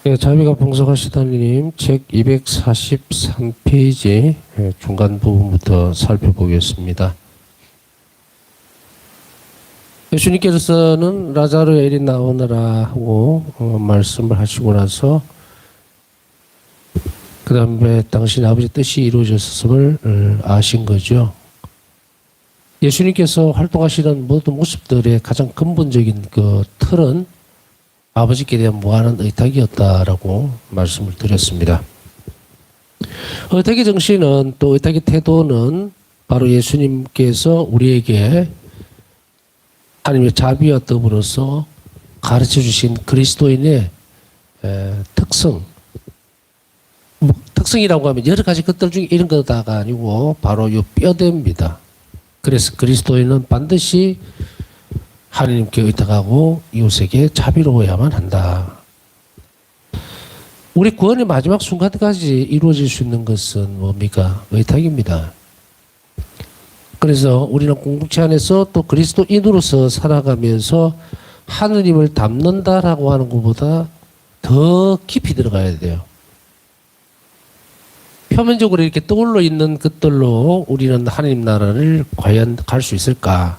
예, 자비가 봉사하시다님 책 243페이지 중간 부분부터 살펴보겠습니다. 예수님께서는 라자르 엘이 나오너라 하고 말씀을 하시고 나서 그 다음에 당신 아버지 뜻이 이루어졌음을 아신 거죠. 예수님께서 활동하시는 모든 모습들의 가장 근본적인 그 틀은 아버지께 대한 무한한 의탁이었다라고 말씀을 드렸습니다. 의탁의 정신은 또 의탁의 태도는 바로 예수님께서 우리에게 하나님의 자비와 더불어서 가르쳐 주신 그리스도인의 특성, 특성이라고 하면 여러 가지 것들 중에 이런 거다가 아니고 바로 이 뼈대입니다. 그래서 그리스도인은 반드시 하나님께 의탁하고 이웃에게 자비로워야만 한다. 우리 구원의 마지막 순간까지 이루어질 수 있는 것은 뭡니까? 의탁입니다. 그래서 우리는 공동체 안에서 또 그리스도인으로서 살아가면서 하느님을 닮는다라고 하는 것보다 더 깊이 들어가야 돼요. 표면적으로 이렇게 떠올라 있는 것들로 우리는 하나님 나라를 과연 갈 수 있을까?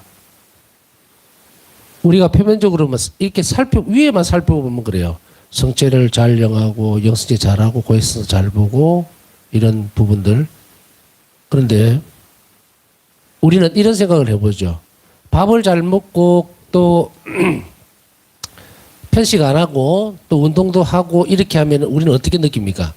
우리가 표면적으로만 이렇게 위에만 살펴보면 그래요. 성체를 잘 영하고 영성제 잘하고 고해서 잘 보고 이런 부분들. 그런데 우리는 이런 생각을 해보죠. 밥을 잘 먹고 또 편식 안 하고 또 운동도 하고 이렇게 하면 우리는 어떻게 느낍니까?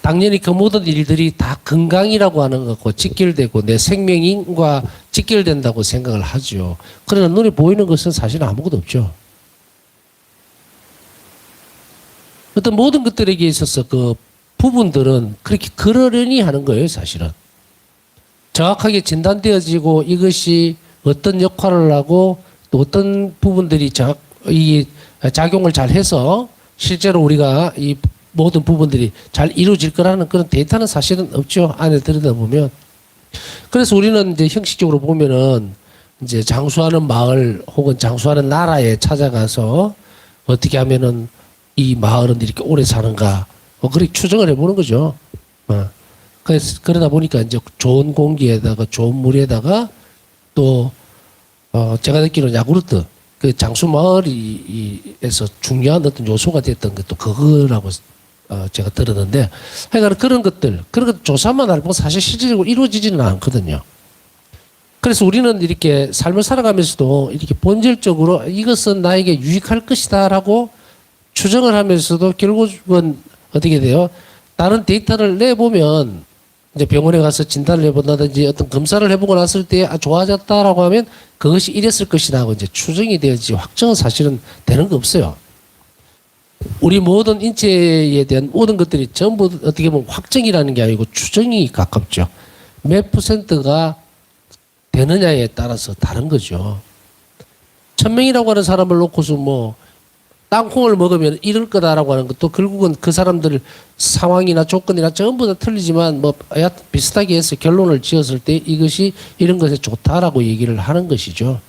당연히 그 모든 일들이 다 건강이라고 하는 것과 직결되고 내 생명과 직결된다고 생각을 하죠. 그러나 눈에 보이는 것은 사실 아무것도 없죠. 어떤 모든 것들에게 있어서 그 부분들은 그렇게 그러려니 하는 거예요, 사실은. 정확하게 진단되어지고 이것이 어떤 역할을 하고 또 어떤 부분들이 이 작용을 잘 해서 실제로 우리가 이 모든 부분들이 잘 이루어질 거라는 그런 데이터는 사실은 없죠. 안에 들여다보면. 그래서 우리는 이제 형식적으로 보면은 이제 장수하는 마을 혹은 장수하는 나라에 찾아가서 어떻게 하면은 이 마을은 이렇게 오래 사는가 그렇게 추정을 해보는 거죠. 그래서 그러다 보니까 이제 좋은 공기에다가 좋은 물에다가 또 제가 듣기로는 야구르트 그 장수 마을에서 중요한 어떤 요소가 됐던 것도 그거라고 제가 들었는데, 하여간 그런 것들 조사만 알고 사실 실질적으로 이루어지지는 않거든요. 그래서 우리는 이렇게 삶을 살아가면서도 이렇게 본질적으로 이것은 나에게 유익할 것이다라고 추정을 하면서도 결국은 어떻게 돼요? 다른 데이터를 내보면 이제 병원에 가서 진단을 해본다든지 어떤 검사를 해보고 났을 때 좋아졌다라고 하면 그것이 이랬을 것이다 하고 이제 추정이 되어지 확정은 사실은 되는 거 없어요. 우리 모든 인체에 대한 모든 것들이 전부 어떻게 보면 확정이라는 게 아니고 추정이 가깝죠. 몇 %가 되느냐에 따라서 다른 거죠. 1000명이라고 하는 사람을 놓고서 뭐 땅콩을 먹으면 이럴 거다라고 하는 것도 결국은 그 사람들 상황이나 조건이나 전부 다 틀리지만 뭐 비슷하게 해서 결론을 지었을 때 이것이 이런 것에 좋다라고 얘기를 하는 것이죠.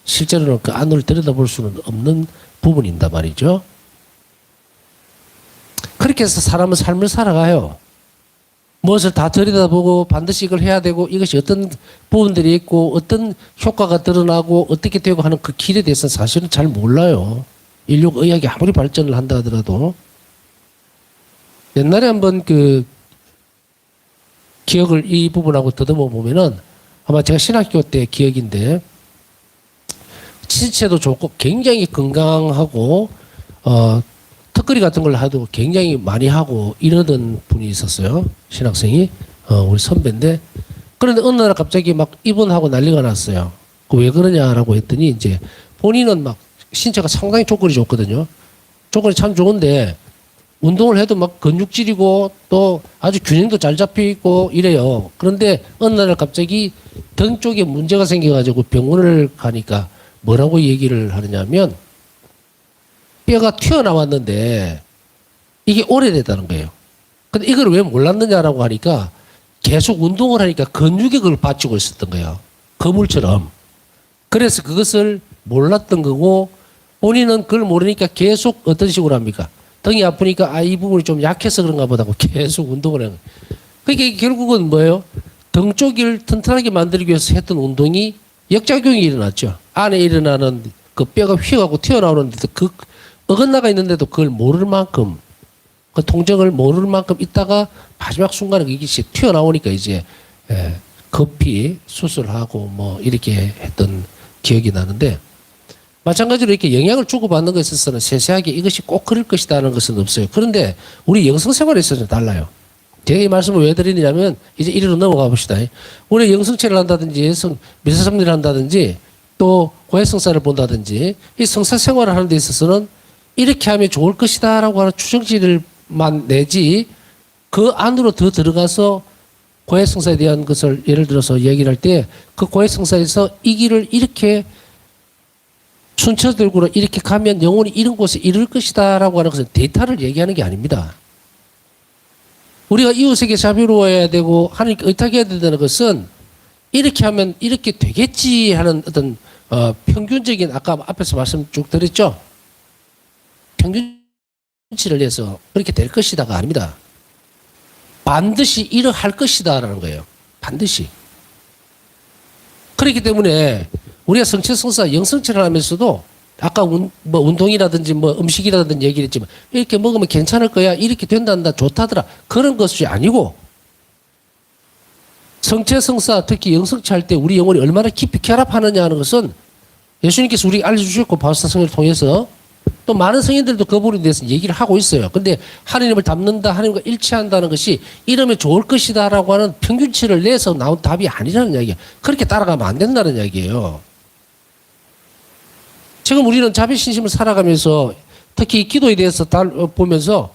실제로는 그 안을 들여다볼 수는 없는 부분인다 말이죠. 그렇게 해서 사람은 삶을 살아가요. 무엇을 다 들여다보고 반드시 이걸 해야 되고 이것이 어떤 부분들이 있고 어떤 효과가 드러나고 어떻게 되고 하는 그 길에 대해서는 사실은 잘 몰라요. 인류의학이 아무리 발전을 한다 하더라도. 옛날에 한번 그 기억을 이 부분하고 더듬어 보면은 아마 제가 신학교 때 기억인데 신체도 좋고 굉장히 건강하고 턱걸이 같은 걸 하도 굉장히 많이 하고 이러던 분이 있었어요. 신학생이. 우리 선배인데. 그런데 어느 날 갑자기 막 입원하고 난리가 났어요. 왜 그러냐라고 했더니 이제 본인은 막 신체가 상당히 조건이 좋거든요. 조건이 참 좋은데 운동을 해도 막 근육질이고 또 아주 균형도 잘 잡혀 있고 이래요. 그런데 어느 날 갑자기 등 쪽에 문제가 생겨가지고 병원을 가니까 뭐라고 얘기를 하느냐면 뼈가 튀어나왔는데 이게 오래됐다는 거예요. 근데 이걸 왜 몰랐느냐라고 하니까 계속 운동을 하니까 근육이 그걸 받치고 있었던 거예요. 거물처럼. 그래서 그것을 몰랐던 거고 본인은 그걸 모르니까 계속 어떤 식으로 합니까? 등이 아프니까 이 부분이 좀 약해서 그런가 보다고 계속 운동을 하는 거예요. 그러니까 결국은 뭐예요? 등 쪽을 튼튼하게 만들기 위해서 했던 운동이 역작용이 일어났죠. 안에 일어나는 그 뼈가 휘어가고 튀어나오는데도 그 어긋나가 있는데도 그걸 모를 만큼 그 통증을 모를 만큼 있다가 마지막 순간에 이게 튀어나오니까 이제 급히 수술하고 뭐 이렇게 했던 기억이 나는데 마찬가지로 이렇게 영향을 주고받는 것에 있어서는 세세하게 이것이 꼭 그럴 것이다는 것은 없어요. 그런데 우리 영성생활에 있어서는 달라요. 제가 이 말씀을 왜 드리냐면 이제 이리로 넘어가 봅시다. 우리 영성체를 한다든지 미사섭리를 한다든지 또 고해성사를 본다든지 이 성사 생활을 하는 데 있어서는 이렇게 하면 좋을 것이다라고 하는 추정치를만 내지 그 안으로 더 들어가서 고해성사에 대한 것을 예를 들어서 얘기를 할 때 그 고해성사에서 이 길을 이렇게 순차적으로 이렇게 가면 영혼이 이런 곳에 이를 것이다라고 하는 것은 데이터를 얘기하는 게 아닙니다. 우리가 이웃에게 자비로워야 되고 하나님께 의탁해야 된다는 것은 이렇게 하면 이렇게 되겠지 하는 어떤 평균적인 아까 앞에서 말씀 쭉 드렸죠. 평균치를 내서 그렇게 될 것이다가 아닙니다. 반드시 이러할 것이다라는 거예요. 반드시. 그렇기 때문에 우리가 성체성사 영성체를 하면서도 아까 뭐 운동이라든지 뭐 음식이라든지 얘기를 했지만 이렇게 먹으면 괜찮을 거야 이렇게 된단다 좋다더라 그런 것이 아니고 성체성사 특히 영성체 할 때 우리 영혼이 얼마나 깊이 결합하느냐 하는 것은 예수님께서 우리에게 알려주셨고 바울사성을 통해서 또 많은 성인들도 그 부분에 대해서 얘기를 하고 있어요. 근데 하나님을 닮는다 하나님과 일치한다는 것이 이러면 좋을 것이다 라고 하는 평균치를 내서 나온 답이 아니라는 이야기예요. 그렇게 따라가면 안 된다는 이야기예요. 지금 우리는 자비신심을 살아가면서 특히 기도에 대해서 보면서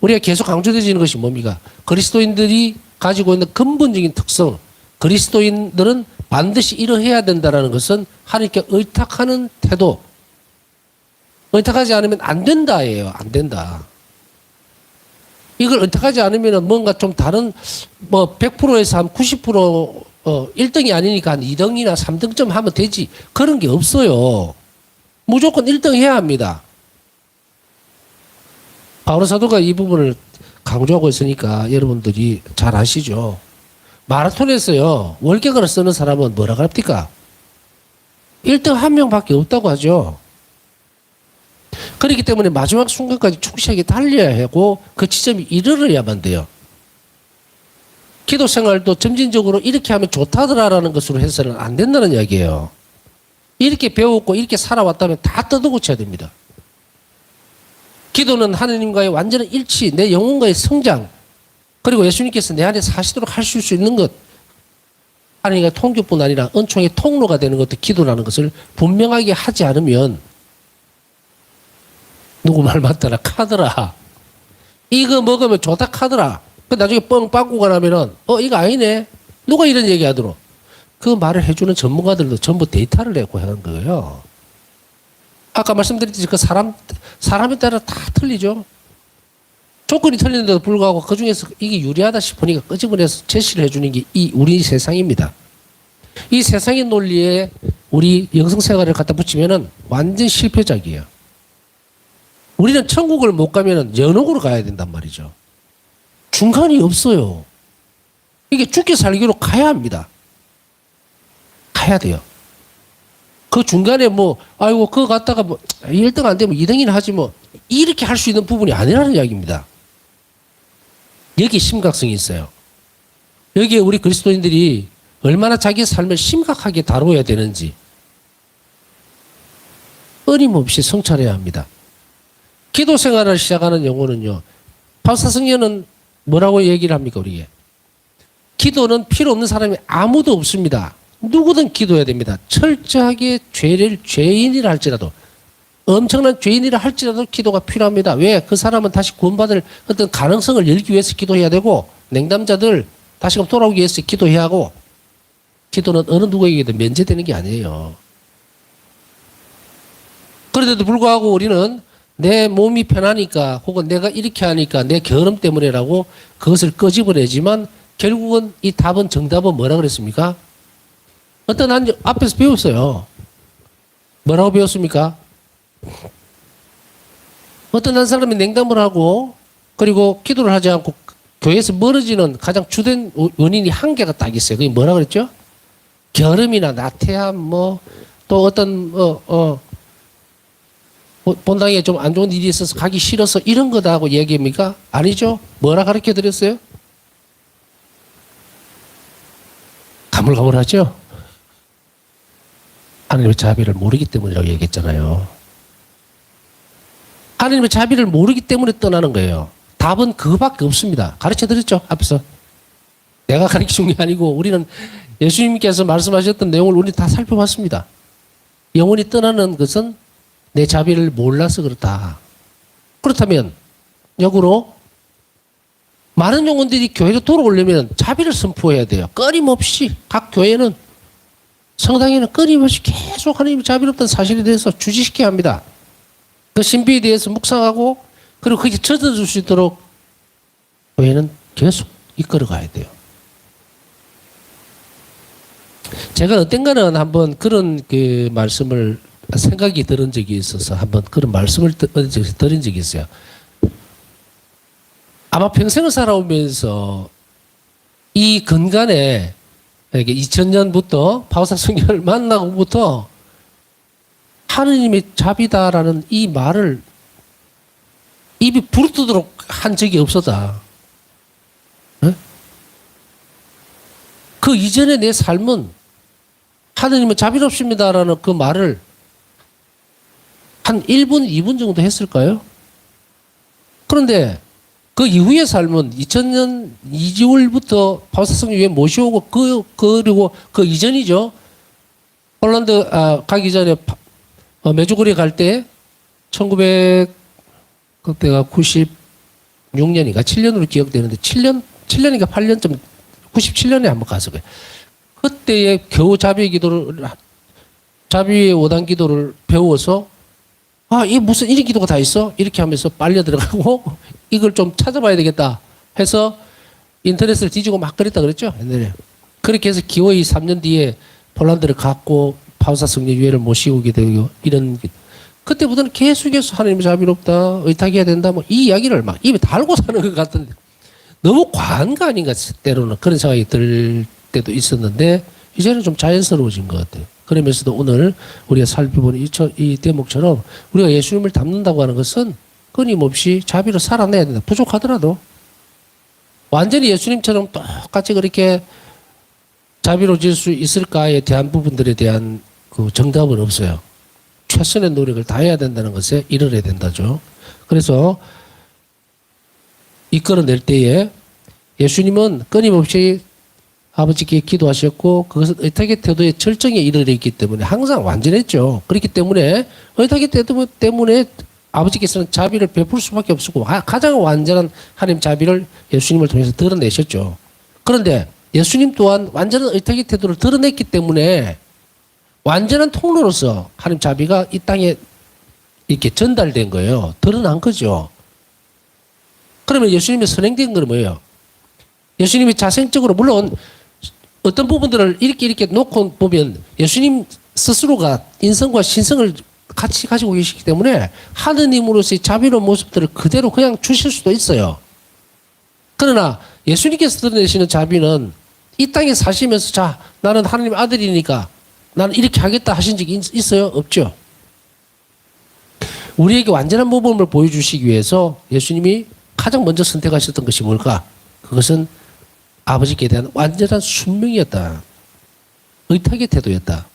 우리가 계속 강조되어지는 것이 뭡니까? 그리스도인들이 가지고 있는 근본적인 특성, 그리스도인들은 반드시 이러해야 된다는 것은 하나님께 의탁하는 태도, 의탁하지 않으면 안 된다예요. 안 된다. 이걸 의탁하지 않으면 뭔가 좀 다른 뭐 100%에서 한 90% 1등이 아니니까 한 2등이나 3등점 하면 되지. 그런 게 없어요. 무조건 1등 해야 합니다. 바울 사도가 이 부분을 강조하고 있으니까 여러분들이 잘 아시죠. 마라톤에서요. 월격을 쓰는 사람은 뭐라고 합니까? 1등 한 명밖에 없다고 하죠. 그렇기 때문에 마지막 순간까지 충실하게 달려야 하고 그 지점에 이르러야만 돼요. 기도 생활도 점진적으로 이렇게 하면 좋다더라라는 것으로 해서는 안 된다는 이야기예요. 이렇게 배웠고 이렇게 살아왔다면 다 뜯어고쳐야 됩니다. 기도는 하나님과의 완전한 일치, 내 영혼과의 성장, 그리고 예수님께서 내 안에 사시도록 하실 수 있는 것, 하나님과 통교뿐 아니라 은총의 통로가 되는 것도 기도라는 것을 분명하게 하지 않으면 누구 말 맞더라 카더라 이거 먹으면 좋다 카더라 그 나중에 뻥 빠꾸가 나면은 이거 아니네 누가 이런 얘기 하도록 그 말을 해주는 전문가들도 전부 데이터를 내고 하는 거예요. 아까 말씀드렸듯이 그 사람에 따라 다 틀리죠. 조건이 틀리는데도 불구하고 그 중에서 이게 유리하다 싶으니까 끄집어내서 제시를 해주는 게 이 우리 세상입니다. 이 세상의 논리에 우리 영성생활을 갖다 붙이면은 완전 실패작이에요. 우리는 천국을 못 가면은 연옥으로 가야 된단 말이죠. 중간이 없어요. 이게 죽게 살기로 가야 합니다. 가야 돼요. 그 중간에 뭐, 아이고, 그거 갔다가 뭐, 1등 안 되면 2등이나 하지 뭐, 이렇게 할 수 있는 부분이 아니라는 이야기입니다. 여기 심각성이 있어요. 여기에 우리 그리스도인들이 얼마나 자기 삶을 심각하게 다루어야 되는지, 끊임없이 성찰해야 합니다. 기도 생활을 시작하는 영혼은요, 바울사성녀는 뭐라고 얘기를 합니까, 우리에게? 기도는 필요 없는 사람이 아무도 없습니다. 누구든 기도해야 됩니다. 철저하게 죄인이라 할지라도, 엄청난 죄인이라 할지라도 기도가 필요합니다. 왜? 그 사람은 다시 구원받을 어떤 가능성을 열기 위해서 기도해야 되고, 냉담자들 다시금 돌아오기 위해서 기도해야 하고, 기도는 어느 누구에게든 면제되는 게 아니에요. 그런데도 불구하고 우리는 내 몸이 편하니까 혹은 내가 이렇게 하니까 내 게으름 때문에라고 그것을 끄집어내지만 결국은 이 답은 정답은 뭐라 그랬습니까? 어떤 한 앞에서 배웠어요. 뭐라고 배웠습니까? 어떤 한 사람이 냉담을 하고 그리고 기도를 하지 않고 교회에서 멀어지는 가장 주된 원인이 한 개가 딱 있어요. 그게 뭐라 그랬죠? 결함이나 나태함, 뭐, 또 어떤, 본당에 좀 안 좋은 일이 있어서 가기 싫어서 이런 거다 하고 얘기합니까? 아니죠? 뭐라 가르쳐 드렸어요? 가물가물하죠? 하나님의 자비를 모르기 때문이라고 얘기했잖아요. 하나님의 자비를 모르기 때문에 떠나는 거예요. 답은 그거밖에 없습니다. 가르쳐 드렸죠? 앞에서. 내가 가르쳐준 게 아니고 우리는 예수님께서 말씀하셨던 내용을 우리 다 살펴봤습니다. 영혼이 떠나는 것은 내 자비를 몰라서 그렇다. 그렇다면 역으로 많은 영혼들이 교회로 돌아오려면 자비를 선포해야 돼요. 끊임없이 각 교회는 성당에는 끊임없이 계속 하나님의 자비롭다는 사실에 대해서 주지시켜야 합니다. 그 신비에 대해서 묵상하고 그리고 그게 젖어줄 수 있도록 교회는 계속 이끌어가야 돼요. 제가 어떤 한번 그런 그 말씀을 생각이 들은 적이 있어서 한번 그런 말씀을 드린 적이 있어요. 아마 평생을 살아오면서 이 근간에 2000년부터 바우사 성경을 만나고부터 하느님의 자비다라는 이 말을 입이 부르뜨도록 한 적이 없었다. 네? 그 이전에 내 삶은 하느님은 자비롭습니다라는 그 말을 한 1분, 2분 정도 했을까요? 그런데 그 이후의 삶은 2000년 2월부터 바우사 성경에 모셔오고 그리고 그 이전이죠. 폴란드 가기 전에 메주고리 갈 때 그때가 96년인가 7년으로 기억되는데 7년인가 8년쯤 97년에 한번 가서 그래. 그때에 겨우 자비의 5단 기도를 배워서 이 무슨 이런 기도가 다 있어? 이렇게 하면서 빨려 들어가고 이걸 좀 찾아봐야 되겠다 해서 인터넷을 뒤지고 막 그랬다 그랬죠 옛날에. 그렇게 해서 기어이 3년 뒤에 폴란드를 갔고 바우사 성령교회를 모시고 오게 되고 이런 그때부터는 계속해서 하나님의 자비롭다 의탁해야 된다 뭐 이 이야기를 막 입에 달고 사는 것 같은데 너무 과한 거 아닌가 때로는 그런 생각이 들 때도 있었는데 이제는 좀 자연스러워진 것 같아요. 그러면서도 오늘 우리가 살펴보는 이 대목처럼 우리가 예수님을 닮는다고 하는 것은 끊임없이 자비로 살아내야 된다. 부족하더라도 완전히 예수님처럼 똑같이 그렇게 자비로워질 수 있을까에 대한 부분들에 대한 그 정답은 없어요. 최선의 노력을 다해야 된다는 것에 이르러야 된다죠. 그래서 이끌어낼 때에 예수님은 끊임없이 아버지께 기도하셨고 그것은 의탁의 태도의 절정에 이르러 있기 때문에 항상 완전했죠. 그렇기 때문에 의탁의 태도 때문에 아버지께서는 자비를 베풀 수밖에 없었고 가장 완전한 하나님 자비를 예수님을 통해서 드러내셨죠. 그런데 예수님 또한 완전한 의탁의 태도를 드러냈기 때문에 완전한 통로로서 하나님 자비가 이 땅에 이렇게 전달된 거예요. 드러난 거죠. 그러면 예수님의 선행된 건 뭐예요? 예수님이 자생적으로 물론 어떤 부분들을 이렇게 놓고 보면 예수님 스스로가 인성과 신성을 같이 가지고 계시기 때문에 하느님으로서의 자비로운 모습들을 그대로 그냥 주실 수도 있어요. 그러나 예수님께서 드러내시는 자비는 이 땅에 사시면서 자 나는 하나님 아들이니까 나는 이렇게 하겠다 하신 적이 있어요? 없죠. 우리에게 완전한 모범을 보여주시기 위해서 예수님이 가장 먼저 선택하셨던 것이 뭘까? 그것은 아버지께 대한 완전한 순명이었다. 의탁의 태도였다.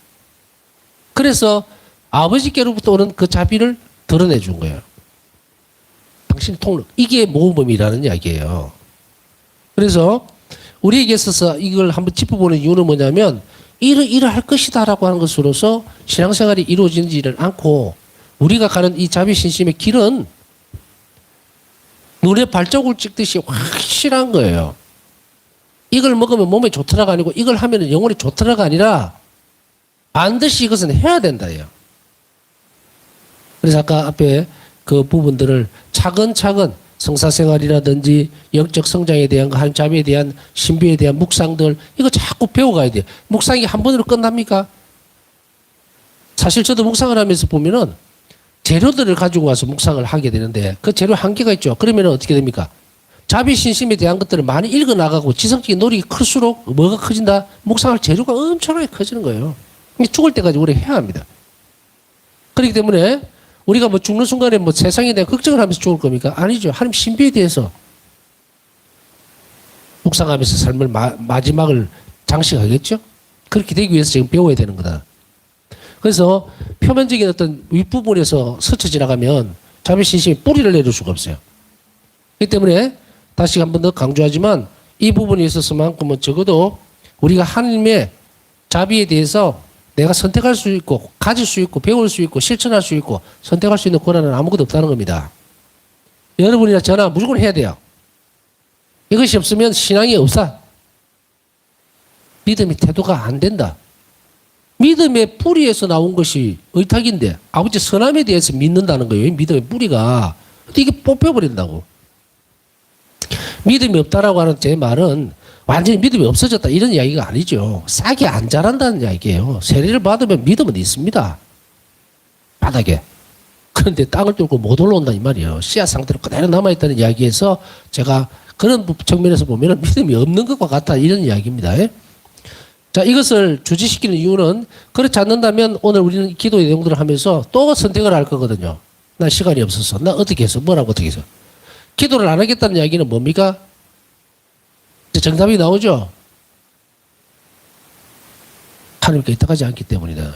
그래서 아버지께로부터 오는 그 자비를 드러내 준 거예요. 당신 통로. 이게 모범이라는 이야기예요. 그래서 우리에게 있어서 이걸 한번 짚어보는 이유는 뭐냐면 이러할 것이다라고 하는 것으로서 신앙생활이 이루어지지를 않고 우리가 가는 이 자비신심의 길은 눈에 발자국을 찍듯이 확실한 거예요. 이걸 먹으면 몸에 좋더라가 아니고 이걸 하면 영혼이 좋더라가 아니라 반드시 이것은 해야 된다예요. 그래서 아까 앞에 그 부분들을 차근차근 성사생활이라든지 영적 성장에 대한 거, 하나님 자비에 대한 신비에 대한 묵상들 이거 자꾸 배워가야 돼요. 묵상이 한 번으로 끝납니까? 사실 저도 묵상을 하면서 보면은 재료들을 가지고 와서 묵상을 하게 되는데 그 재료 한계가 있죠. 그러면 어떻게 됩니까? 자비신심에 대한 것들을 많이 읽어나가고 지성적인 노력이 클수록 뭐가 커진다? 묵상할 재료가 엄청나게 커지는 거예요. 죽을 때까지 우리 해야 합니다. 그렇기 때문에 우리가 뭐 죽는 순간에 뭐 세상에 대한 걱정을 하면서 죽을 겁니까? 아니죠. 하나님 신비에 대해서 묵상하면서 삶을 마지막을 장식하겠죠. 그렇게 되기 위해서 지금 배워야 되는 거다. 그래서 표면적인 어떤 윗부분에서 스쳐 지나가면 자비신심이 뿌리를 내릴 수가 없어요. 그렇기 때문에 다시 한 번 더 강조하지만 이 부분에 있어서만큼은 적어도 우리가 하나님의 자비에 대해서 내가 선택할 수 있고 가질 수 있고 배울 수 있고 실천할 수 있고 선택할 수 있는 권한은 아무것도 없다는 겁니다. 여러분이나 저나 무조건 해야 돼요. 이것이 없으면 신앙이 없어. 믿음의 태도가 안 된다. 믿음의 뿌리에서 나온 것이 의탁인데 아버지 선함에 대해서 믿는다는 거예요. 믿음의 뿌리가. 이게 뽑혀버린다고. 믿음이 없다라고 하는 제 말은 완전히 믿음이 없어졌다 이런 이야기가 아니죠. 싹이 안 자란다는 이야기예요. 세례를 받으면 믿음은 있습니다. 바닥에. 그런데 땅을 뚫고 못 올라온다 이 말이에요. 씨앗 상태로 그대로 남아있다는 이야기에서 제가 그런 측면에서 보면 믿음이 없는 것과 같다 이런 이야기입니다. 자, 이것을 주지시키는 이유는 그렇지 않는다면 오늘 우리는 기도의 내용들을 하면서 또 선택을 할 거거든요. 나 시간이 없어서. 나 어떻게 해서 뭐라고 어떻게 해서. 기도를 안 하겠다는 이야기는 뭡니까? 정답이 나오죠. 하나님께 의탁하지 않기 때문이다.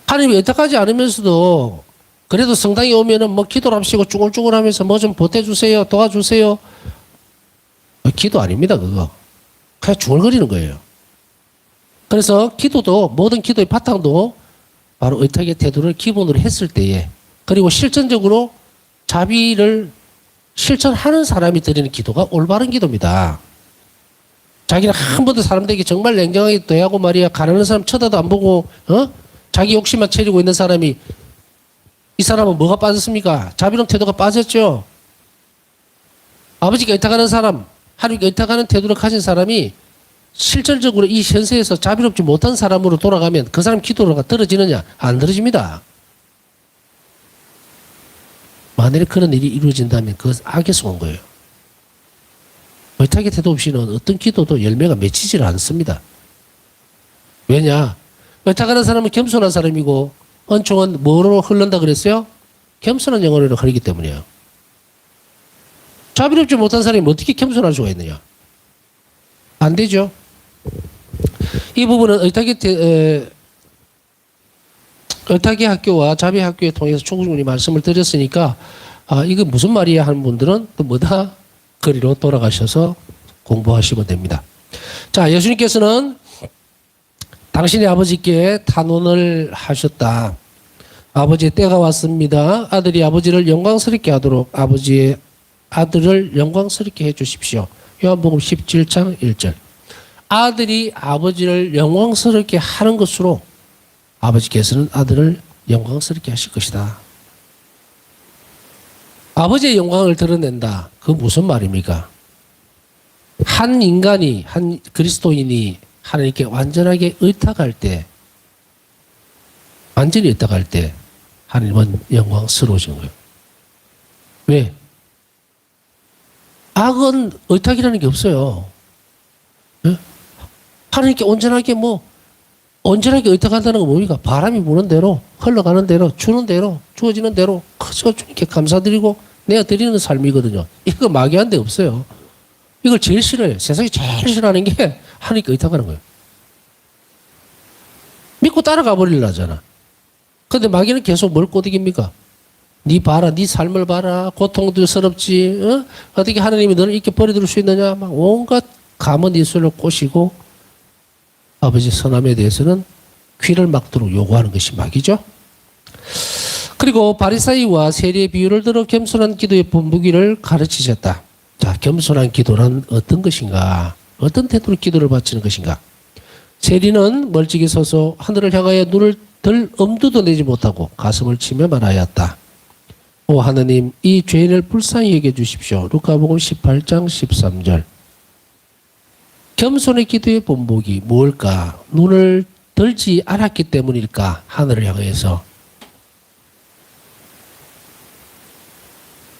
하나님이 의탁하지 않으면서도 그래도 성당에 오면은 뭐 기도를 합시고 쭈글쭈글 하면서 뭐 좀 보태주세요. 도와주세요. 기도 아닙니다, 그거. 그냥 중얼거리는 거예요. 그래서 기도도 모든 기도의 바탕도 바로 의탁의 태도를 기본으로 했을 때에 그리고 실전적으로 자비를 실천하는 사람이 드리는 기도가 올바른 기도입니다. 자기는 한 번도 사람들에게 정말 냉정하게 대하고 말이야 가난한 사람 쳐다도 안 보고 자기 욕심만 채리고 있는 사람이 이 사람은 뭐가 빠졌습니까? 자비로운 태도가 빠졌죠. 아버지가 의탁하는 사람, 하나님께 의탁하는 태도를 가진 사람이 실질적으로 이 현세에서 자비롭지 못한 사람으로 돌아가면 그 사람 기도가 떨어지느냐? 안 떨어집니다. 만약에 그런 일이 이루어진다면 그것은 악에서 온 거예요. 의탁의 태도 없이는 어떤 기도도 열매가 맺히질 않습니다. 왜냐? 의탁하는 사람은 겸손한 사람이고 은총은 뭐로 흐른다 그랬어요? 겸손한 영혼으로 흐르기 때문이에요. 자비롭지 못한 사람이 어떻게 겸손할 수가 있느냐? 안 되죠. 이 부분은 의탁의 학교와 자비 학교에 통해서 충분히 말씀을 드렸으니까 이거 무슨 말이야 하는 분들은 또 뭐다? 거리로 돌아가셔서 공부하시면 됩니다. 자, 예수님께서는 당신의 아버지께 탄원을 하셨다. 아버지의 때가 왔습니다. 아들이 아버지를 영광스럽게 하도록 아버지의 아들을 영광스럽게 해 주십시오. 요한복음 17장 1절. 아들이 아버지를 영광스럽게 하는 것으로 아버지께서는 아들을 영광스럽게 하실 것이다. 아버지의 영광을 드러낸다. 그 무슨 말입니까? 한 인간이, 한 그리스도인이 하나님께 완전하게 의탁할 때, 완전히 의탁할 때 하나님은 영광스러워진 거예요. 왜? 악은 의탁이라는 게 없어요. 네? 하나님께 온전하게 온전하게 의탁한다는 건 뭡니까? 바람이 부는 대로, 흘러가는 대로, 주는 대로, 주어지는 대로, 그저 주님께 감사드리고 내가 드리는 삶이거든요. 이거 마귀한 데 없어요. 이걸 제일 싫어요. 세상에 제일 싫어하는 게 하나님께 의탁하는 거예요. 믿고 따라가 버리려잖아. 근데 마귀는 계속 뭘 꼬드깁니까? 네 봐라, 네 삶을 봐라, 고통도 서럽지, 어떻게 하나님이 너를 이렇게 버려둘 수 있느냐, 막 온갖 감언 이술을 꼬시고 아버지 선함에 대해서는 귀를 막도록 요구하는 것이 마귀죠. 그리고 바리사이와 세리의 비유를 들어 겸손한 기도의 본보기를 가르치셨다. 자, 겸손한 기도는 어떤 것인가? 어떤 태도로 기도를 바치는 것인가? 세리는 멀찍이 서서 하늘을 향하여 눈을 들 엄두도 내지 못하고 가슴을 치며 말하였다. 오 하느님, 이 죄인을 불쌍히 여겨 주십시오. 루카복음 18장 13절. 겸손의 기도의 본보기 뭘까? 눈을 들지 않았기 때문일까? 하늘을 향해서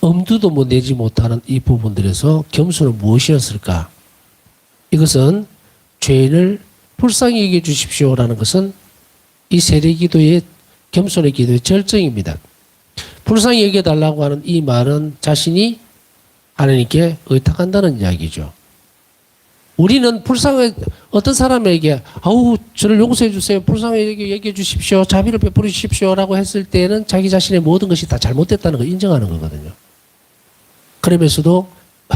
엄두도 못 내지 못하는 이 부분들에서 겸손은 무엇이었을까? 이것은 죄인을 불쌍히 여겨 주십시오라는 것은 이 세례기도의 겸손의 기도의 절정입니다. 불쌍히 여겨달라고 하는 이 말은 자신이 하나님께 의탁한다는 이야기죠. 우리는 불쌍해, 어떤 사람에게, 아우, 저를 용서해 주세요. 불쌍하게 여겨 주십시오. 자비를 베풀어 주십시오. 라고 했을 때는 자기 자신의 모든 것이 다 잘못됐다는 걸 인정하는 거거든요. 그러면서도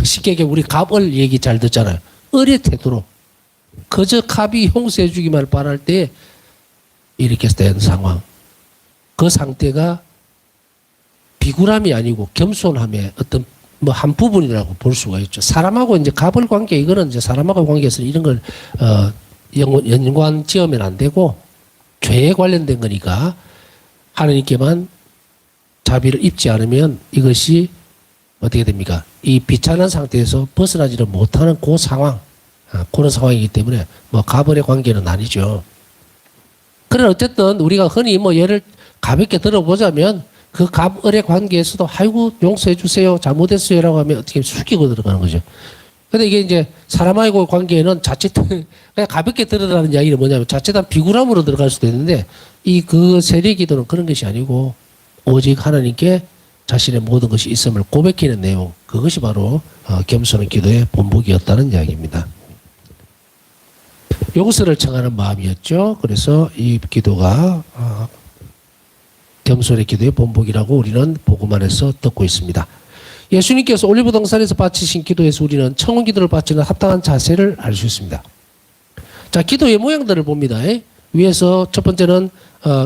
쉽게 얘기해 우리 갑을 얘기 잘 듣잖아요. 을의 태도로. 그저 갑이 용서해 주기만 바랄 때 이렇게 된 상황. 그 상태가 비굴함이 아니고 겸손함의 어떤 뭐 한 부분이라고 볼 수가 있죠. 사람하고 이제 갑을 관계, 이거는 이제 사람하고 관계에서 이런 걸, 연관 지으면 안 되고, 죄에 관련된 거니까, 하나님께만 자비를 입지 않으면 이것이 어떻게 됩니까? 이 비참한 상태에서 벗어나지를 못하는 그 상황, 그런 상황이기 때문에, 뭐, 갑을의 관계는 아니죠. 그러나 어쨌든 우리가 흔히 뭐 예를 가볍게 들어보자면, 그 갑을의 관계에서도 아이고 용서해 주세요 잘못했어요라고 하면 어떻게 숙이고 들어가는 거죠. 근데 이게 이제 사람하고 관계에는 자칫 그냥 가볍게 들어가는 이야기는 뭐냐면 자칫한 비굴함으로 들어갈 수도 있는데 이 그 세례기도는 그런 것이 아니고 오직 하나님께 자신의 모든 것이 있음을 고백하는 내용, 그것이 바로 겸손한 기도의 본보기였다는 이야기입니다. 용서를 청하는 마음이었죠. 그래서 이 기도가 겸손의 기도의 본보기라고 우리는 복음 안에서 듣고 있습니다. 예수님께서 올리브 동산에서 바치신 기도에서 우리는 청혼 기도를 바치는 합당한 자세를 알 수 있습니다. 자, 기도의 모양들을 봅니다. 위에서 첫 번째는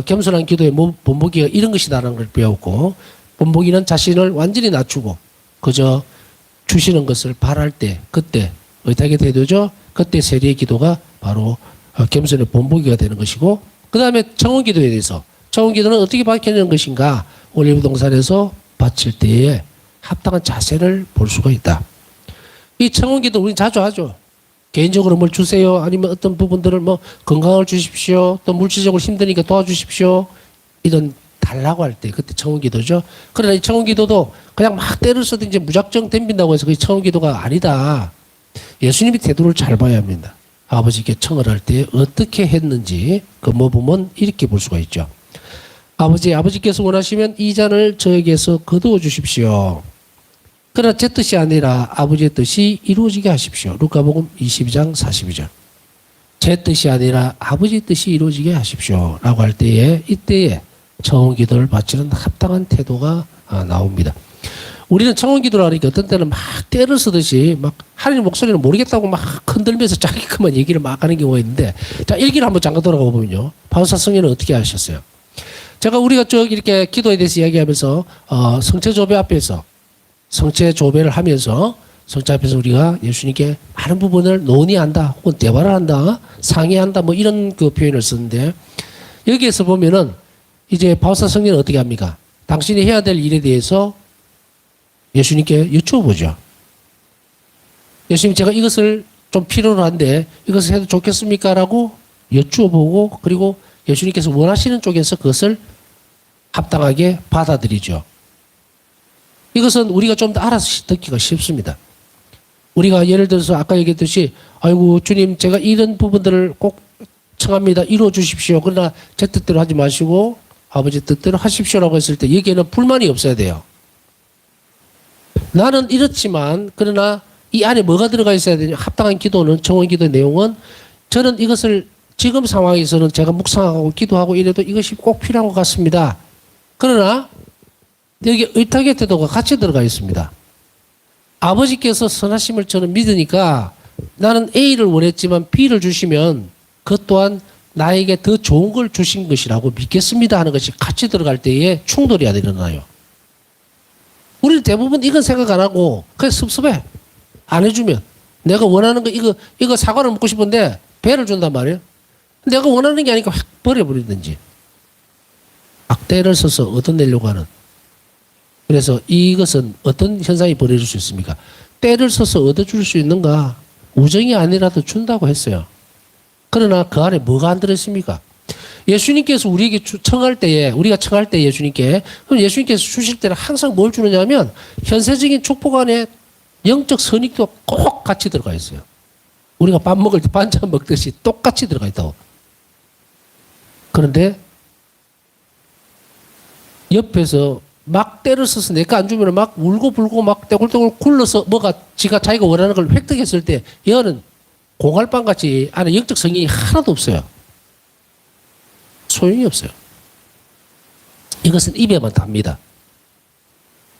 겸손한 기도의 본보기가 이런 것이다라는 걸 배웠고, 본보기는 자신을 완전히 낮추고 그저 주시는 것을 바랄 때, 그때 의탁의 태도죠. 그때 세리의 기도가 바로 겸손의 본보기가 되는 것이고, 그 다음에 청혼 기도에 대해서, 청혼 기도는 어떻게 바뀌는 것인가? 올리브 동산에서 바칠 때에 합당한 자세를 볼 수가 있다. 이 청혼 기도 우리는 자주 하죠. 개인적으로 뭘 주세요. 아니면 어떤 부분들을 뭐 건강을 주십시오. 또 물질적으로 힘드니까 도와주십시오. 이런 달라고 할 때 그때 청혼 기도죠. 그러나 이 청혼 기도도 그냥 막 때를 써도 이제 무작정 덤빈다고 해서 그게 청혼 기도가 아니다. 예수님이 태도를 잘 봐야 합니다. 아버지께 청을 할 때 어떻게 했는지 그 모범은 이렇게 볼 수가 있죠. 아버지께서 원하시면 이 잔을 저에게서 거두어 주십시오. 그러나 제 뜻이 아니라 아버지의 뜻이 이루어지게 하십시오. 루카복음 22장 42절. 제 뜻이 아니라 아버지의 뜻이 이루어지게 하십시오. 라고 할 때에 이때에 청혼 기도를 바치는 합당한 태도가 나옵니다. 우리는 청혼 기도를 하니까 어떤 때는 막 때를 쓰듯이 막 하나님 목소리는 모르겠다고 막 흔들면서 자기 그만 얘기를 막 하는 경우가 있는데, 자, 일기를 한번 잠깐 돌아가 보면요. 바울사 성령은 어떻게 하셨어요? 제가 우리가 쭉 이렇게 기도에 대해서 이야기하면서 성체조배 앞에서 성체조배를 하면서 성체 앞에서 우리가 예수님께 많은 부분을 논의한다 혹은 대화를 한다 상의한다 뭐 이런 그 표현을 썼는데, 여기에서 보면은 이제 바울사 성령은 어떻게 합니까? 당신이 해야 될 일에 대해서 예수님께 여쭈어보죠. 예수님, 제가 이것을 좀 필요로 한데 이것을 해도 좋겠습니까? 라고 여쭈어보고, 그리고 예수님께서 원하시는 쪽에서 그것을 합당하게 받아들이죠. 이것은 우리가 좀 더 알아서 듣기가 쉽습니다. 우리가 예를 들어서 아까 얘기했듯이 아이고 주님, 제가 이런 부분들을 꼭 청합니다. 이루어 주십시오. 그러나 제 뜻대로 하지 마시고 아버지 뜻대로 하십시오라고 했을 때 여기에는 불만이 없어야 돼요. 나는 이렇지만 그러나 이 안에 뭐가 들어가 있어야 되냐? 합당한 기도는, 청혼 기도의 내용은 저는 이것을 지금 상황에서는 제가 묵상하고 기도하고 이래도 이것이 꼭 필요한 것 같습니다. 그러나 여기 의탁의 태도가 같이 들어가 있습니다. 아버지께서 선하심을 저는 믿으니까 나는 A를 원했지만 B를 주시면 그것 또한 나에게 더 좋은 걸 주신 것이라고 믿겠습니다 하는 것이 같이 들어갈 때에 충돌이 안 일어나요. 우리는 대부분 이건 생각 안 하고 그냥 섭섭해. 안 해주면 내가 원하는 거 이거 사과를 먹고 싶은데 배를 준단 말이에요. 내가 원하는 게 아니니까 확 버려버리든지 악대를 써서 얻어내려고 하는. 그래서 이것은 어떤 현상이 벌어질 수 있습니까? 때를 써서 얻어줄 수 있는가? 우정이 아니라도 준다고 했어요. 그러나 그 안에 뭐가 안 들어있습니까? 예수님께서 우리에게 청할 때에, 우리가 청할 때 예수님께, 그럼 예수님께서 주실 때는 항상 뭘 주느냐면 현세적인 축복 안에 영적 선익도 꼭 같이 들어가 있어요. 우리가 밥 먹을 때 반찬 먹듯이 똑같이 들어가 있다고. 그런데 옆에서 막 때를 써서 내가 안 주면 막 울고 불고 막 떼굴떼굴 굴러서 자기가 원하는 걸 획득했을 때 얘는 공갈빵 같이 안에 영적 성이 하나도 없어요. 소용이 없어요. 이것은 입에만 답니다.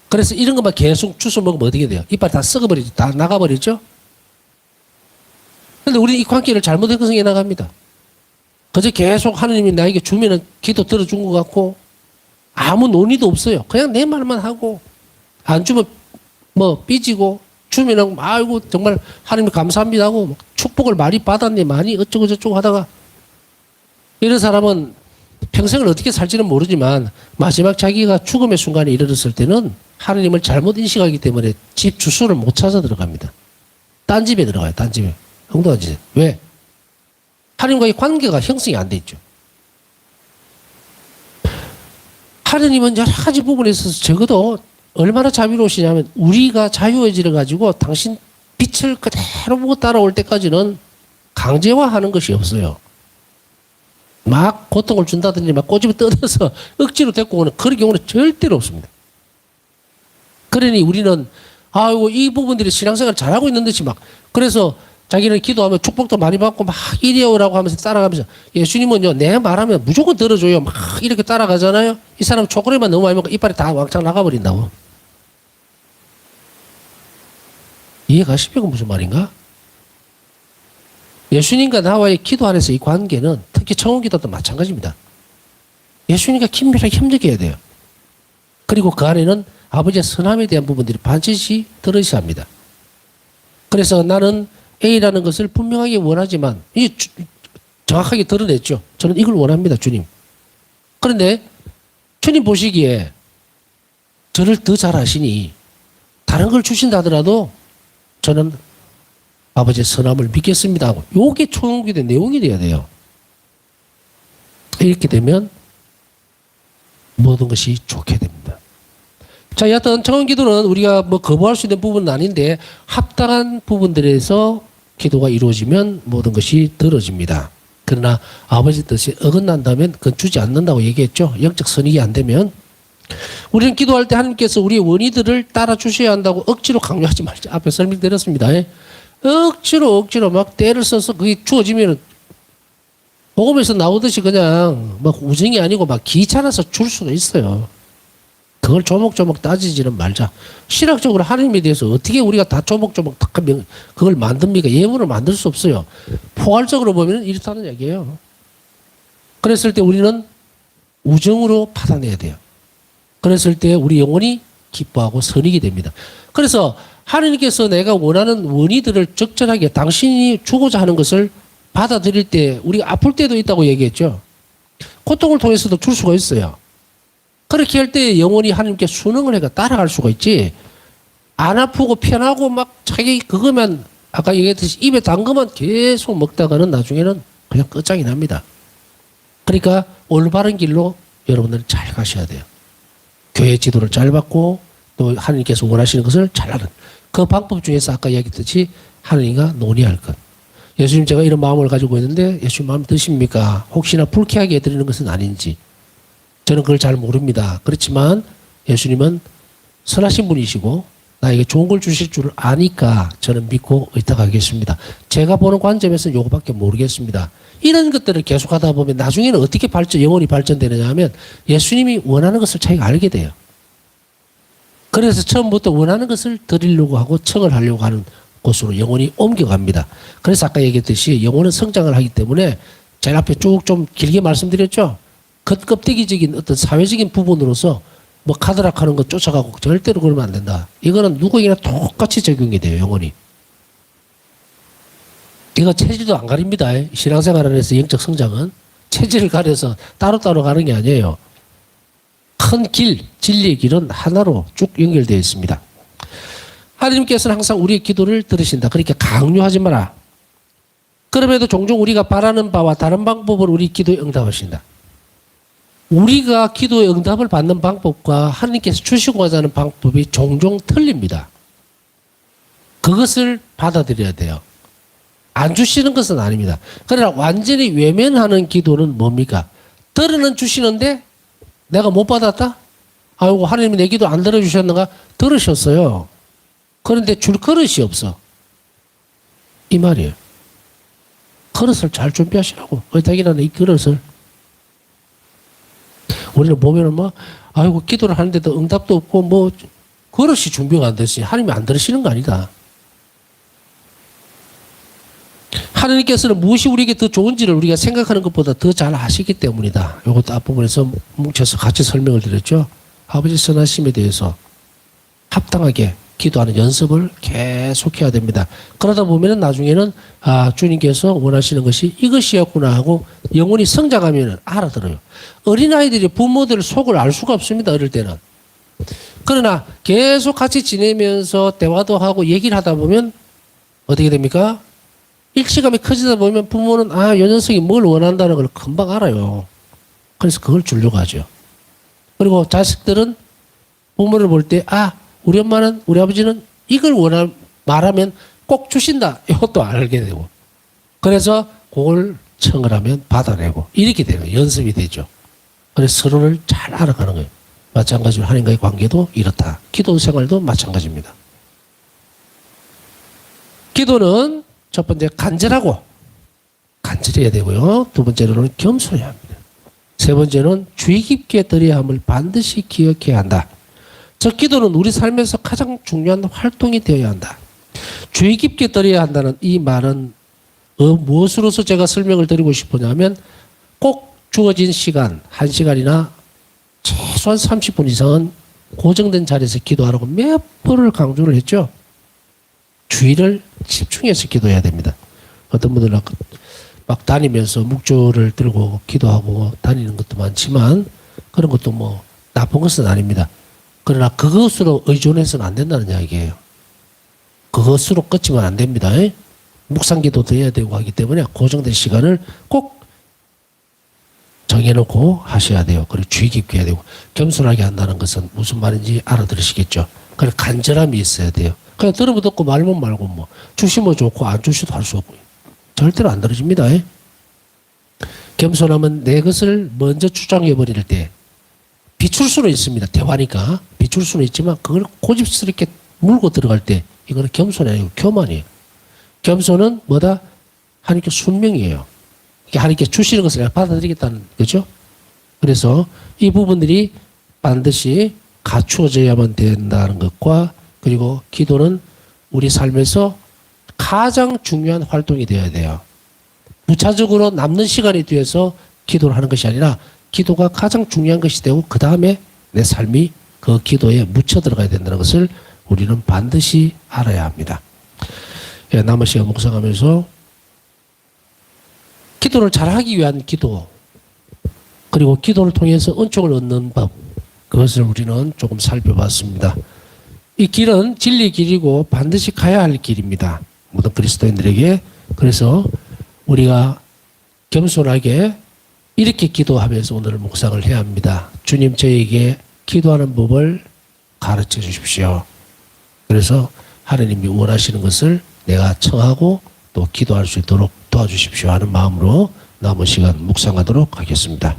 그래서 이런 것만 계속 주워 먹으면 어떻게 돼요? 이빨 다 썩어버리죠. 다 나가버리죠? 그런데 우리는 이 관계를 잘못 형성해 나갑니다. 그저 계속 하나님이 나에게 주면은 기도 들어준 것 같고 아무 논의도 없어요. 그냥 내 말만 하고 안 주면 뭐 삐지고 주면은 아이고 정말 하나님 감사합니다 하고 축복을 많이 받았네 많이 어쩌고 저쩌고 하다가 이런 사람은 평생을 어떻게 살지는 모르지만 마지막 자기가 죽음의 순간에 이르렀을 때는 하나님을 잘못 인식하기 때문에 집 주소를 못 찾아 들어갑니다. 딴 집에 들어가요. 딴 집에. 엉뚱한 짓. 왜? 하나님과의 관계가 형성이 안 돼 있죠. 하나님은 여러 가지 부분에 있어서 적어도 얼마나 자비로우시냐면 우리가 자유의지를 가지고 당신 빛을 그대로 보고 따라올 때까지는 강제화하는 것이 없어요. 막 고통을 준다든지 막 꼬집어 뜯어서 억지로 데리고 오는 그런 경우는 절대로 없습니다. 그러니 우리는 아이고 이 부분들이 신앙생활 잘하고 있는 듯이 막 그래서 자기는 기도하면 축복도 많이 받고 막 이리 오라고 하면서 따라가면서 예수님은요 내 말하면 무조건 들어줘요 막 이렇게 따라가잖아요. 이 사람 초콜릿만 너무 많이 먹고 이빨이 다 왕창 나가버린다고. 이해가십니까 무슨 말인가? 예수님과 나와의 기도 안에서 이 관계는 특히 청혼기도도 마찬가지입니다. 예수님과 긴밀하게 협력해야 돼요. 그리고 그 안에는 아버지의 선함에 대한 부분들이 반드시 들어있어야 합니다. 그래서 나는 A라는 것을 분명하게 원하지만 이게 정확하게 드러냈죠. 저는 이걸 원합니다. 주님. 그런데 주님 보시기에 저를 더 잘 아시니 다른 걸 주신다 하더라도 저는 아버지의 선함을 믿겠습니다 하고 요게 청혼기도의 내용이 돼야 돼요. 이렇게 되면 모든 것이 좋게 됩니다. 자, 여하튼 청혼기도는 우리가 뭐 거부할 수 있는 부분은 아닌데 합당한 부분들에서 기도가 이루어지면 모든 것이 들어집니다. 그러나 아버지 뜻이 어긋난다면 그건 주지 않는다고 얘기했죠. 영적 선익이 안 되면. 우리는 기도할 때 하나님께서 우리의 원의들을 따라 주셔야 한다고 억지로 강요하지 말자. 앞에 설명드렸습니다. 억지로 막 때를 써서 그게 주어지면 복음에서 나오듯이 그냥 막 우정이 아니고 막 귀찮아서 줄 수도 있어요. 그걸 조목조목 따지지는 말자. 신학적으로 하나님에 대해서 어떻게 우리가 다 조목조목 그걸 만듭니까? 예문을 만들 수 없어요. 포괄적으로 보면 이렇다는 얘기예요. 그랬을 때 우리는 우정으로 받아내야 돼요. 그랬을 때 우리 영혼이 기뻐하고 선익이 됩니다. 그래서 하나님께서 내가 원하는 원의들을 적절하게 당신이 주고자 하는 것을 받아들일 때 우리가 아플 때도 있다고 얘기했죠. 고통을 통해서도 줄 수가 있어요. 그렇게 할 때 영혼이 하나님께 순응을 해가 따라갈 수가 있지. 안 아프고 편하고 막 자기 그거만 아까 얘기했듯이 입에 단 것만 계속 먹다가는 나중에는 그냥 끝장이 납니다. 그러니까 올바른 길로 여러분들은 잘 가셔야 돼요. 교회 지도를 잘 받고 또 하나님께서 원하시는 것을 잘 하는 그 방법 중에서 아까 얘기했듯이 하나님과 논의할 것. 예수님 제가 이런 마음을 가지고 있는데 예수님 마음 드십니까? 혹시나 불쾌하게 해드리는 것은 아닌지 저는 그걸 잘 모릅니다. 그렇지만 예수님은 선하신 분이시고 나에게 좋은 걸 주실 줄 아니까 저는 믿고 의탁하겠습니다. 제가 보는 관점에서는 요거밖에 모르겠습니다. 이런 것들을 계속하다 보면 나중에는 어떻게 영혼이 발전되느냐 하면 예수님이 원하는 것을 자기가 알게 돼요. 그래서 처음부터 원하는 것을 드리려고 하고 청을 하려고 하는 곳으로 영혼이 옮겨갑니다. 그래서 아까 얘기했듯이 영혼은 성장을 하기 때문에 제일 앞에 쭉 좀 길게 말씀드렸죠. 겉껍데기적인 어떤 사회적인 부분으로서 뭐 카드락 하는 거 쫓아가고 절대로 그러면 안 된다. 이거는 누구에게나 똑같이 적용이 돼요. 영혼이. 이거 체질도 안 가립니다. 신앙생활 안에서 영적 성장은 체질을 가려서 따로따로 가는 게 아니에요. 큰 길, 진리의 길은 하나로 쭉 연결되어 있습니다. 하나님께서는 항상 우리의 기도를 들으신다. 그러니까 강요하지 마라. 그럼에도 종종 우리가 바라는 바와 다른 방법으로 우리 기도에 응답하신다. 우리가 기도의 응답을 받는 방법과 하나님께서 주시고자 하는 방법이 종종 틀립니다. 그것을 받아들여야 돼요. 안 주시는 것은 아닙니다. 그러나 완전히 외면하는 기도는 뭡니까? 들어는 주시는데 내가 못 받았다? 아이고 하나님이 내 기도 안 들어주셨는가? 들으셨어요. 그런데 줄 그릇이 없어. 이 말이에요. 그릇을 잘 준비하시라고. 의탁이라는 이 그릇을. 우리는 보면은 뭐, 아이고, 기도를 하는데도 응답도 없고, 뭐, 그릇이 준비가 안 됐으니 하나님이 안 들으시는 거 아니다. 하나님께서는 무엇이 우리에게 더 좋은지를 우리가 생각하는 것보다 더 잘 아시기 때문이다. 이것도 앞부분에서 뭉쳐서 같이 설명을 드렸죠. 아버지 선하심에 대해서 합당하게 기도하는 연습을 계속해야 됩니다. 그러다 보면은 나중에는 주님께서 원하시는 것이 이것이었구나 하고 영혼이 성장하면 알아들어요. 어린아이들이 부모들 속을 알 수가 없습니다. 어릴 때는. 그러나 계속 같이 지내면서 대화도 하고 얘기를 하다 보면 어떻게 됩니까? 일치감이 커지다 보면 부모는 요 녀석이 뭘 원한다는 걸 금방 알아요. 그래서 그걸 주려고 하죠. 그리고 자식들은 부모를 볼 때 우리 엄마는 우리 아버지는 이걸 말하면 꼭 주신다. 이것도 알게 되고. 그래서 그걸 청을 하면 받아내고 이렇게 되는 거예요. 연습이 되죠. 그래서 서로를 잘 알아가는 거예요. 마찬가지로 하나님과의 관계도 이렇다. 기도 생활도 마찬가지입니다. 기도는 첫 번째 간절해야 되고요. 두 번째로는 겸손해야 합니다. 세 번째는 주의 깊게 드려야 함을 반드시 기억해야 한다. 즉 기도는 우리 삶에서 가장 중요한 활동이 되어야 한다. 주의 깊게 드려야 한다는 이 말은 무엇으로서 제가 설명을 드리고 싶으냐면 꼭 주어진 시간, 1시간이나 최소한 30분 이상은 고정된 자리에서 기도하라고 몇 번을 강조를 했죠. 주의를 집중해서 기도해야 됩니다. 어떤 분들은 막 다니면서 묵주를 들고 기도하고 다니는 것도 많지만 그런 것도 뭐 나쁜 것은 아닙니다. 그러나 그것으로 의존해서는 안 된다는 이야기예요. 그것으로 끝이면 안 됩니다. 묵상기도도 해야 되고 하기 때문에 고정된 시간을 꼭 정해놓고 하셔야 돼요. 그리고 주의 깊게 해야 되고 겸손하게 한다는 것은 무슨 말인지 알아들으시겠죠. 그래서 간절함이 있어야 돼요. 그냥 들으면 듣고 말면 말고 뭐 주시면 좋고 안 주셔도 할 수 없고 절대로 안 들어집니다. 겸손함은 내 것을 먼저 주장해버릴 때 비출 수는 있습니다. 대화니까 비출 수는 있지만 그걸 고집스럽게 물고 들어갈 때 이거는 겸손이 아니고 교만이에요. 겸손은 뭐다? 하나님께 순명이에요. 이게 하나님께 주시는 것을 내가 받아들이겠다는 거죠. 그래서 이 부분들이 반드시 갖추어져야만 된다는 것과 그리고 기도는 우리 삶에서 가장 중요한 활동이 되어야 돼요. 무차적으로 남는 시간에 뒤에서 기도를 하는 것이 아니라 기도가 가장 중요한 것이 되고 그 다음에 내 삶이 그 기도에 묻혀 들어가야 된다는 것을 우리는 반드시 알아야 합니다. 남은 시간 묵상하면서 기도를 잘하기 위한 기도 그리고 기도를 통해서 은총을 얻는 법 그것을 우리는 조금 살펴봤습니다. 이 길은 진리의 길이고 반드시 가야 할 길입니다. 모든 그리스도인들에게. 그래서 우리가 겸손하게 이렇게 기도하면서 오늘 묵상을 해야 합니다. 주님 저에게 기도하는 법을 가르쳐 주십시오. 그래서 하나님이 원하시는 것을 내가 청하고 또 기도할 수 있도록 도와주십시오 하는 마음으로 남은 시간 묵상하도록 하겠습니다.